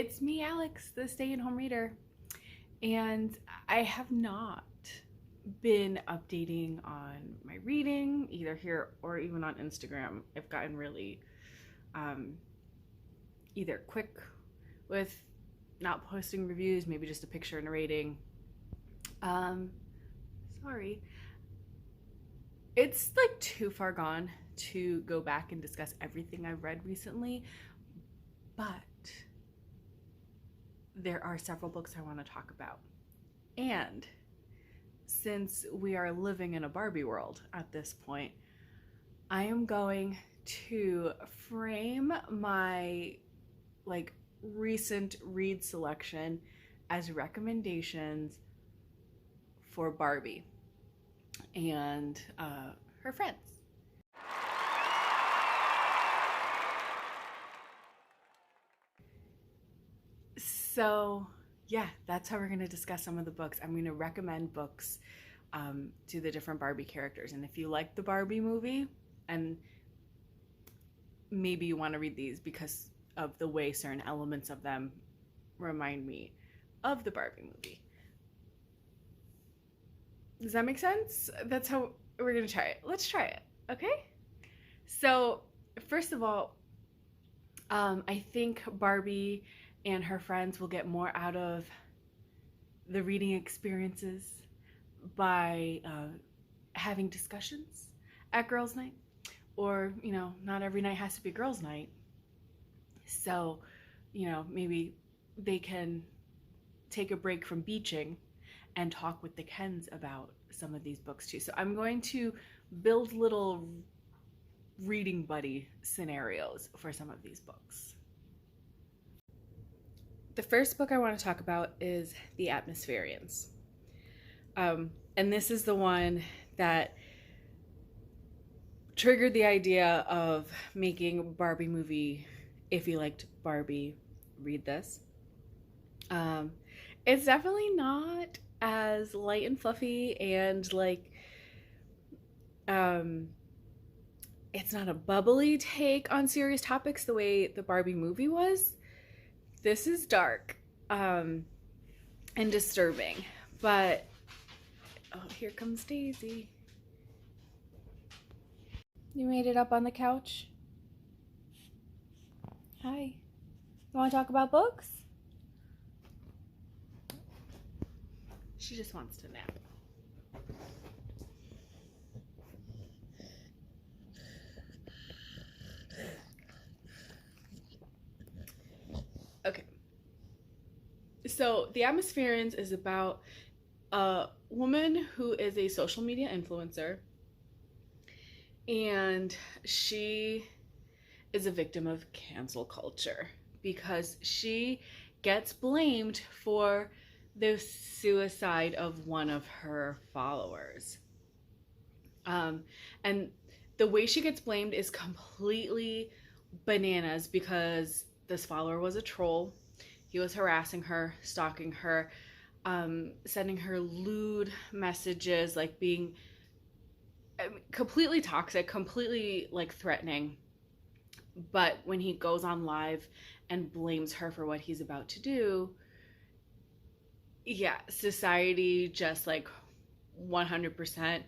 It's me, Alex, the stay-at-home reader, and I have not been updating on my reading either here or even on Instagram. I've gotten really um, either quick with not posting reviews, maybe just a picture and a rating. Um, Sorry. It's like too far gone to go back and discuss everything I've read recently, but there are several books I want to talk about. And since we are living in a Barbie world at this point, I am going to frame my recent read selection as recommendations for Barbie and her friends. So yeah, that's how we're going to discuss some of the books. I'm going to recommend books to the different Barbie characters. And if you like the Barbie movie, and maybe you want to read these because of the way certain elements of them remind me of the Barbie movie. Does that make sense? That's how we're going to try it. Let's try it, okay? So, first of all, I think Barbie and her friends will get more out of the reading experiences by having discussions at girls' night. Or, not every night has to be girls' night. So, maybe they can take a break from beaching and talk with the Kens about some of these books too. So I'm going to build little reading buddy scenarios for some of these books. The first book I want to talk about is The Atmospherians. And this is the one that triggered the idea of making a Barbie movie. If you liked Barbie, read this. It's definitely not as light and fluffy and it's not a bubbly take on serious topics the way the Barbie movie was. This is dark and disturbing, but here comes Daisy. You made it up on the couch? Hi. You want to talk about books? She just wants to nap. Okay. So, The Atmospherians is about a woman who is a social media influencer, and she is a victim of cancel culture because she gets blamed for the suicide of one of her followers. And the way she gets blamed is completely bananas because this follower was a troll. He was harassing her, stalking her, sending her lewd messages, being completely toxic, completely threatening. But when he goes on live and blames her for what he's about to do, yeah, society just 100%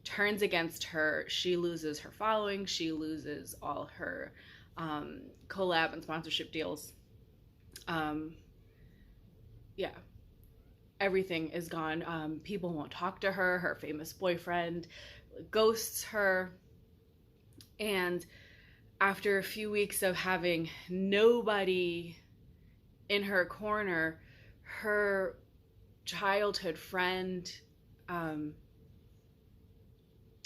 turns against her. She loses her following. She loses all her collab and sponsorship deals. Yeah, everything is gone. People won't talk to her. Her famous boyfriend ghosts her. And after a few weeks of having nobody in her corner, her childhood friend,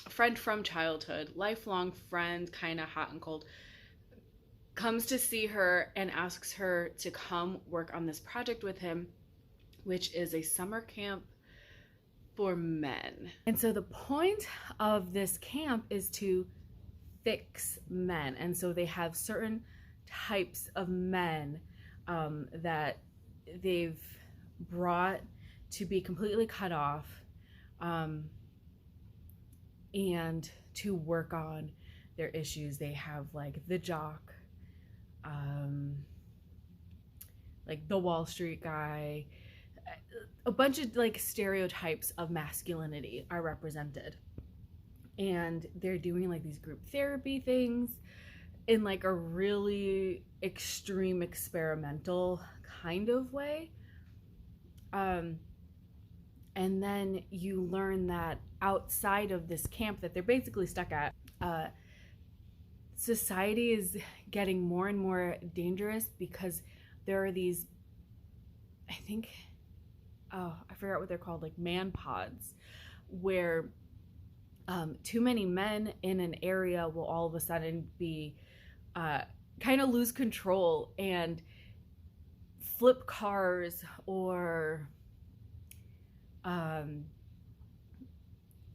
friend from childhood, lifelong friend, kind of hot and cold, comes to see her and asks her to come work on this project with him, which is a summer camp for men. And so the point of this camp is to fix men. And so they have certain types of men that they've brought to be completely cut off and to work on their issues. They have the jock, like the Wall Street guy. A bunch of like stereotypes of masculinity are represented. And they're doing like these group therapy things in like a really extreme experimental kind of way. Um, and then you learn that outside of this camp that they're basically stuck at, society is getting more and more dangerous because there are these, I think, oh, I forgot what they're called, like man pods, where too many men in an area will all of a sudden be kind of lose control and flip cars or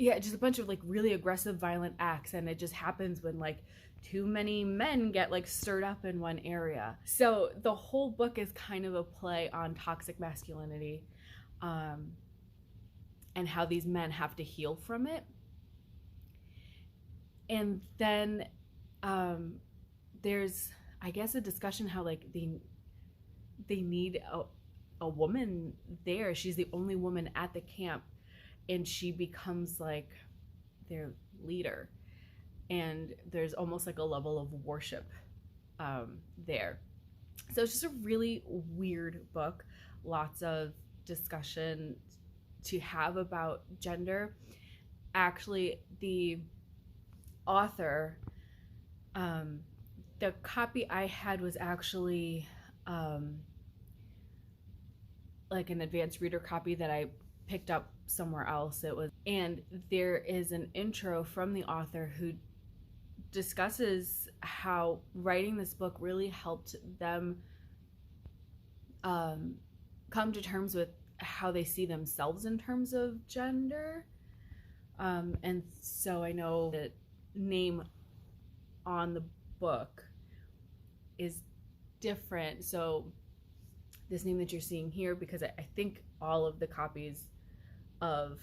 yeah, just a bunch of like really aggressive violent acts, and it just happens when like too many men get like stirred up in one area. So the whole book is kind of a play on toxic masculinity, and how these men have to heal from it. And then there's, I guess, a discussion how like they need a woman there. She's the only woman at the camp, and she becomes like their leader. And there's almost like a level of worship there. So it's just a really weird book. Lots of discussion to have about gender. Actually, the author, the copy I had was actually like an advanced reader copy that I picked up somewhere else. It was, and there is an intro from the author who discusses how writing this book really helped them come to terms with how they see themselves in terms of gender. And so I know that name on the book is different. So this name that you're seeing here, because I think all of the copies of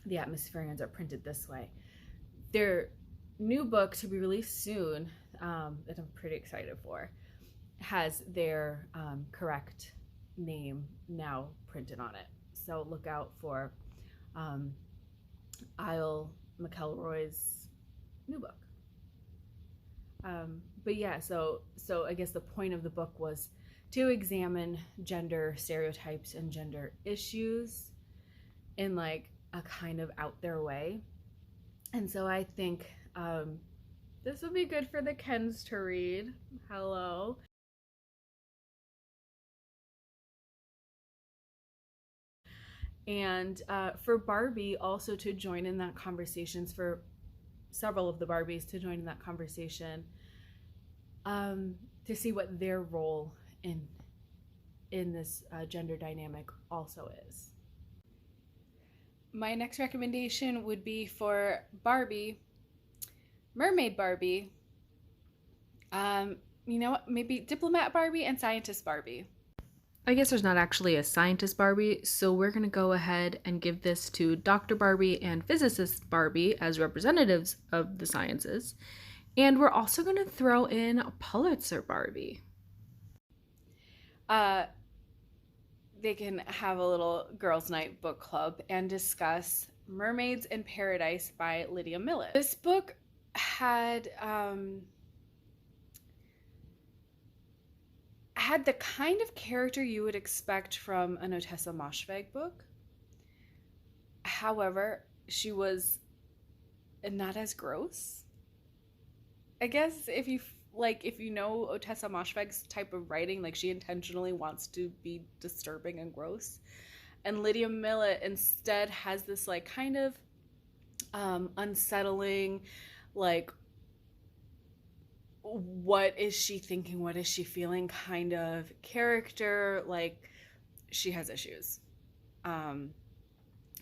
the Atmospherians are printed this way. Their new book to be released soon, that I'm pretty excited for, has their correct name now printed on it. So look out for Isle McElroy's new book. But yeah, so I guess the point of the book was to examine gender stereotypes and gender issues in like a kind of out there way. And so I think this would be good for the Kens to read. Hello. And for Barbie also to join in that conversations, for several of the Barbies to join in that conversation, to see what their role in this gender dynamic also is. My next recommendation would be for Barbie, Mermaid Barbie, you know what, maybe Diplomat Barbie and Scientist Barbie. I guess there's not actually a scientist Barbie, so we're going to go ahead and give this to Dr. Barbie and Physicist Barbie as representatives of the sciences. And we're also going to throw in Pulitzer Barbie. They can have a little girls' night book club and discuss Mermaids in Paradise by Lydia Millet. This book had the kind of character you would expect from an Ottessa Moshfegh book. However, she was not as gross. I guess if you know Ottessa Moshfegh's type of writing, like she intentionally wants to be disturbing and gross. And Lydia Millet instead has this like kind of unsettling, like, what is she thinking, what is she feeling kind of character. Like, she has issues.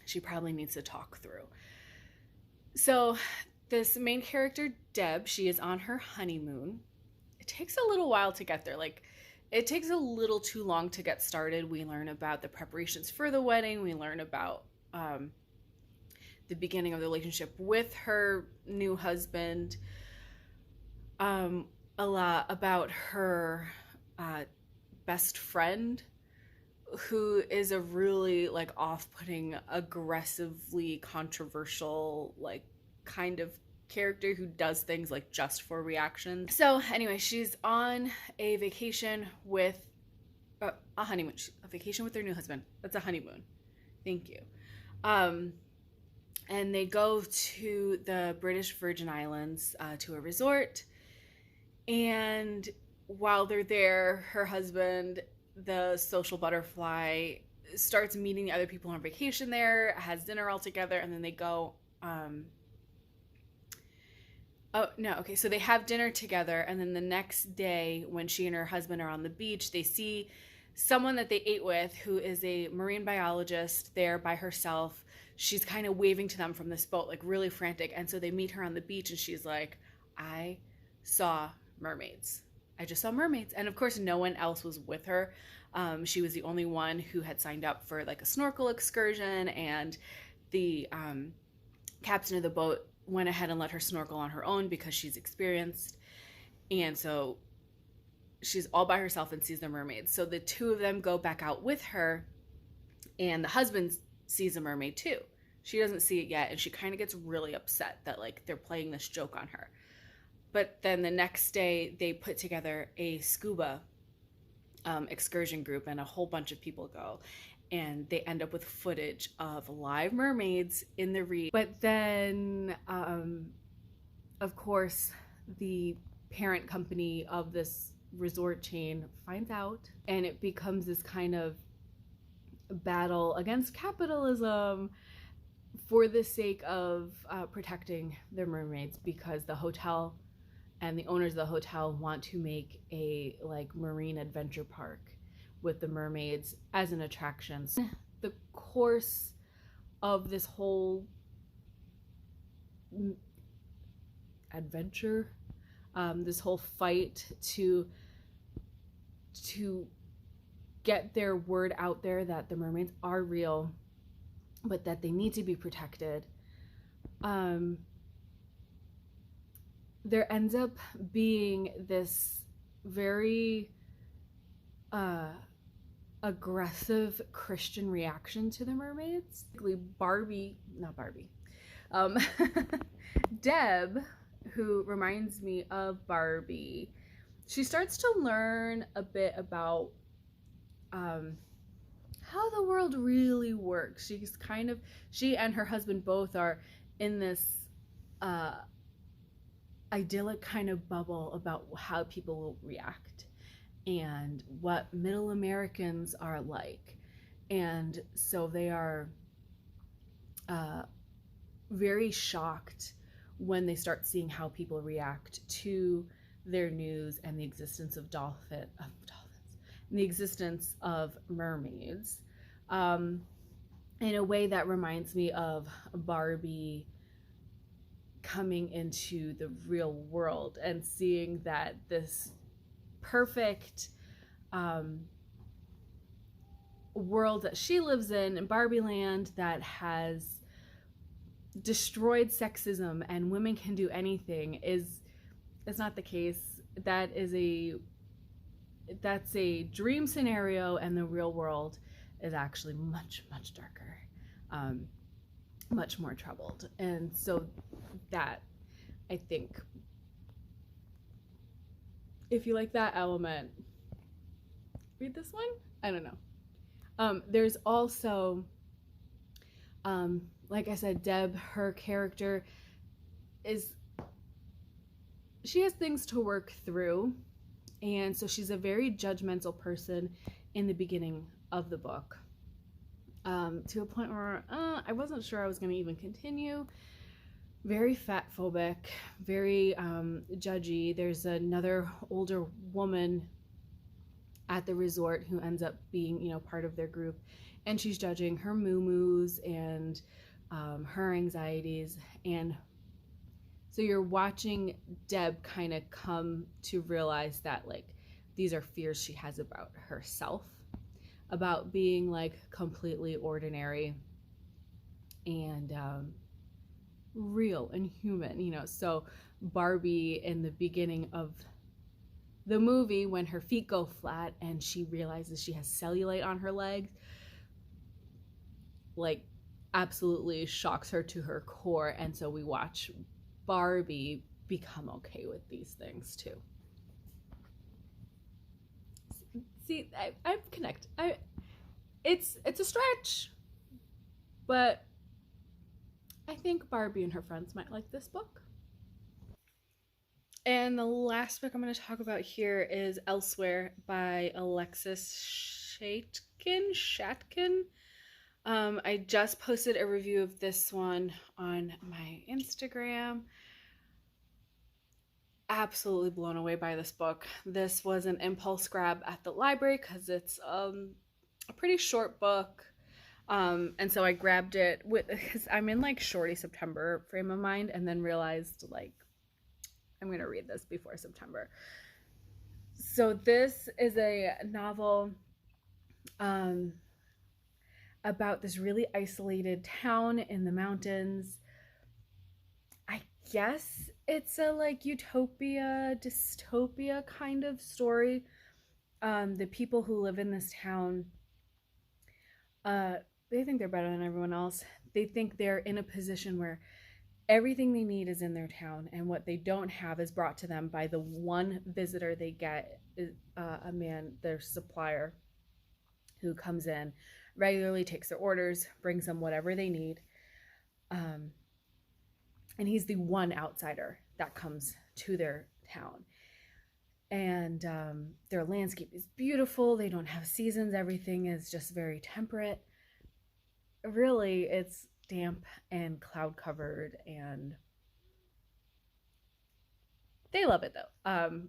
She probably needs to talk through. So this main character, Deb, she is on her honeymoon. It takes a little while to get there. Like, it takes a little too long to get started. We learn about the preparations for the wedding. We learn about the beginning of the relationship with her new husband. A lot about her uh, best friend who is a really like off-putting, aggressively controversial, like kind of character who does things like just for reactions. So anyway, she's on a vacation with a honeymoon, a vacation with her new husband. That's a honeymoon. Thank you. Um, and they go to the British Virgin Islands to a resort. And while they're there, her husband, the social butterfly, starts meeting the other people on vacation there, has dinner all together, and then they go. Oh, no, okay, so they have dinner together, and then the next day, when she and her husband are on the beach, they see someone that they ate with who is a marine biologist there by herself. She's kind of waving to them from this boat, like really frantic. And so they meet her on the beach, and she's like, I saw mermaids. I just saw mermaids. And of course, no one else was with her. She was the only one who had signed up for like a snorkel excursion, and the captain of the boat went ahead and let her snorkel on her own because she's experienced. And so she's all by herself and sees the mermaids. So the two of them go back out with her, and the husband sees a mermaid too. She doesn't see it yet, and she kind of gets really upset that like they're playing this joke on her. But then the next day, they put together a scuba excursion group, and a whole bunch of people go. And they end up with footage of live mermaids in the reef. But then, of course, the parent company of this resort chain finds out, and it becomes this kind of battle against capitalism for the sake of protecting their mermaids, because the hotel and the owners of the hotel want to make a like marine adventure park with the mermaids as an attraction. So the course of this whole adventure, this whole fight to get their word out there that the mermaids are real, but that they need to be protected, there ends up being this very aggressive Christian reaction to the mermaids. Deb, who reminds me of Barbie, she starts to learn a bit about how the world really works. She and her husband both are in this idyllic kind of bubble about how people will react and what middle Americans are like. And so they are very shocked when they start seeing how people react to their news and the existence of dolphins, and the existence of mermaids, in a way that reminds me of Barbie coming into the real world and seeing that this perfect world that she lives in Barbie Land, that has destroyed sexism and women can do anything, is not the case. That's a dream scenario, and the real world is actually much, much darker, much more troubled. And so that, I think, if you like that element, read this one. I don't know. There's also, like I said, Deb, her character she has things to work through, and so she's a very judgmental person in the beginning of the book, to a point where I wasn't sure I was going to even continue. Very fat phobic, very judgy. There's another older woman at the resort who ends up being, part of their group, and she's judging her moo-moos and her anxieties. And so you're watching Deb kind of come to realize that like these are fears she has about herself, about being like completely ordinary and real and human. So Barbie, in the beginning of the movie, when her feet go flat and she realizes she has cellulite on her legs, like absolutely shocks her to her core. And so we watch Barbie become okay with these things too. See, I'm connected. It's a stretch, but I think Barbie and her friends might like this book. And the last book I'm going to talk about here is Elsewhere by Alexis Shatkin. I just posted a review of this one on my Instagram. Absolutely blown away by this book. This was an impulse grab at the library because it's a pretty short book. And so I grabbed it because I'm in like shorty September frame of mind, and then realized like I'm going to read this before September. So this is a novel about this really isolated town in the mountains. I guess it's a like utopia, dystopia kind of story. The people who live in this town, they think they're better than everyone else. They think they're in a position where everything they need is in their town, and what they don't have is brought to them by the one visitor they get, a man, their supplier, who comes in, regularly takes their orders, brings them whatever they need. And he's the one outsider that comes to their town. And their landscape is beautiful. They don't have seasons. Everything is just very temperate. Really, it's damp and cloud covered, and they love it though.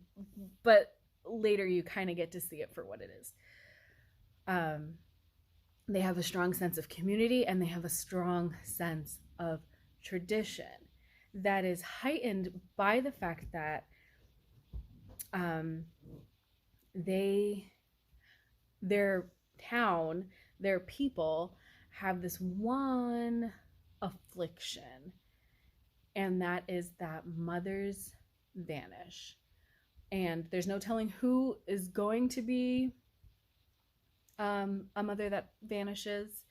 But later you kind of get to see it for what it is. They have a strong sense of community, and they have a strong sense of tradition that is heightened by the fact that their town, their people have this one affliction, and that is that mothers vanish. And there's no telling who is going to be a mother that vanishes.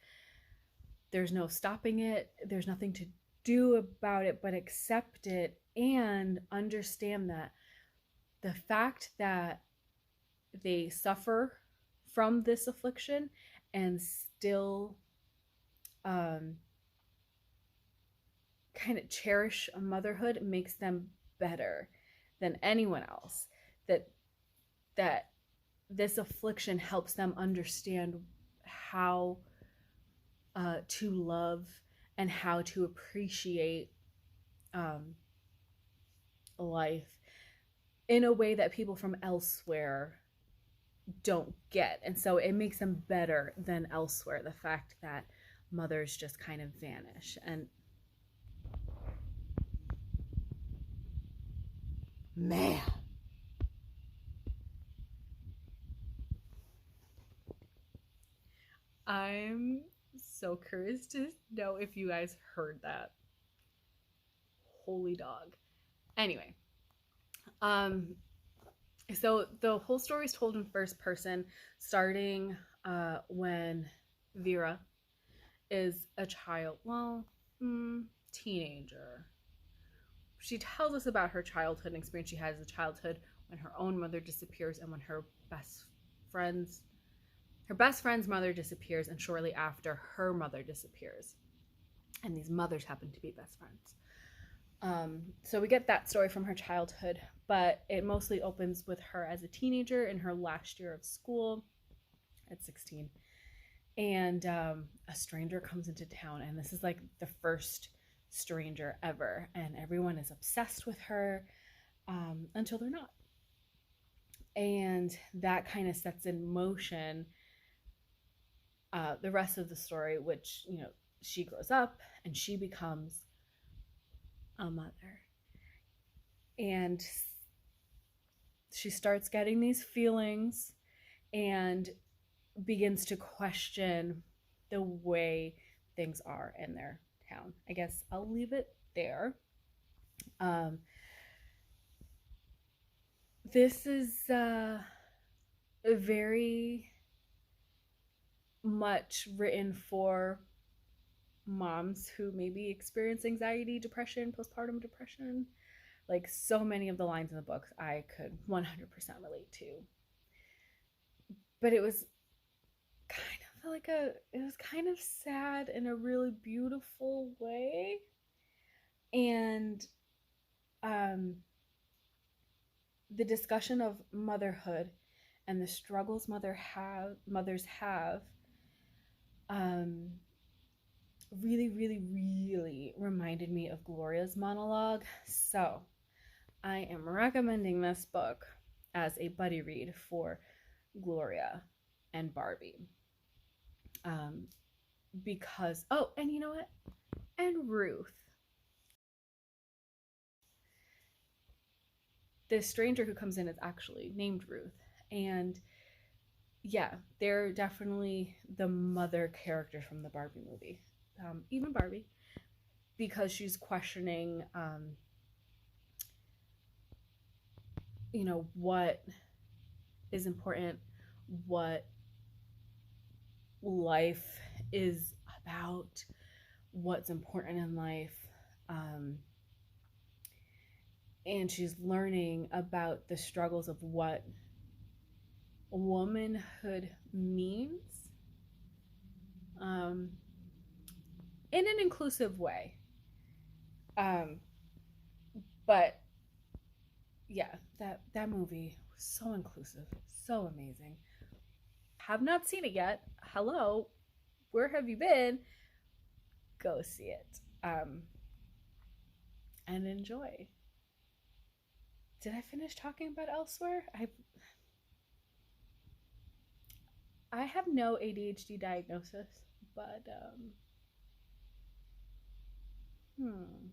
There's no stopping it. There's nothing to do about it but accept it and understand that the fact that they suffer from this affliction and still kind of cherish a motherhood makes them better than anyone else. That this affliction helps them understand how to love and how to appreciate life in a way that people from elsewhere don't get. And so it makes them better than elsewhere, the fact that mothers just kind of vanish. And man, I'm so curious to know if you guys heard that. Holy dog. Anyway, so the whole story is told in first person, starting when Vera is a child, teenager. She tells us about her childhood experience. She has a childhood when her own mother disappears, and when her best friend's mother disappears, and shortly after her mother disappears. And these mothers happen to be best friends. So we get that story from her childhood, but it mostly opens with her as a teenager in her last year of school at 16. And a stranger comes into town, and this is like the first stranger ever, and everyone is obsessed with her until they're not. And that kind of sets in motion the rest of the story, which, you know, she grows up and she becomes a mother, and she starts getting these feelings and begins to question the way things are in their town. I guess I'll leave it there. This is very much written for moms who maybe experience anxiety, depression, postpartum depression. Like so many of the lines in the book I could 100% relate to. But it was it was kind of sad in a really beautiful way. And um the discussion of motherhood and the struggles mothers have um really, really, really reminded me of Gloria's monologue. So I am recommending this book as a buddy read for Gloria and Barbie. Um, because, oh, and you know what? And Ruth. This stranger who comes in is actually named Ruth. And yeah, they're definitely the mother characters from the Barbie movie. Even Barbie, because she's questioning, what is important, what life is about, what's important in life. And she's learning about the struggles of what womanhood means in an inclusive way. Um, but yeah, that movie was so inclusive, so amazing. Have not seen it yet. Hello, where have you been? Go see it and enjoy. Did I finish talking about Elsewhere? I have no ADHD diagnosis, but hmm.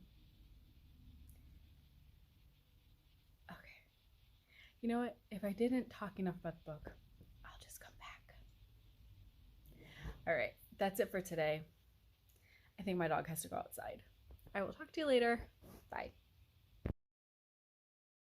Okay. You know what? If I didn't talk enough about the book, I'll just come back. All right. That's it for today. I think my dog has to go outside. I will talk to you later. Bye.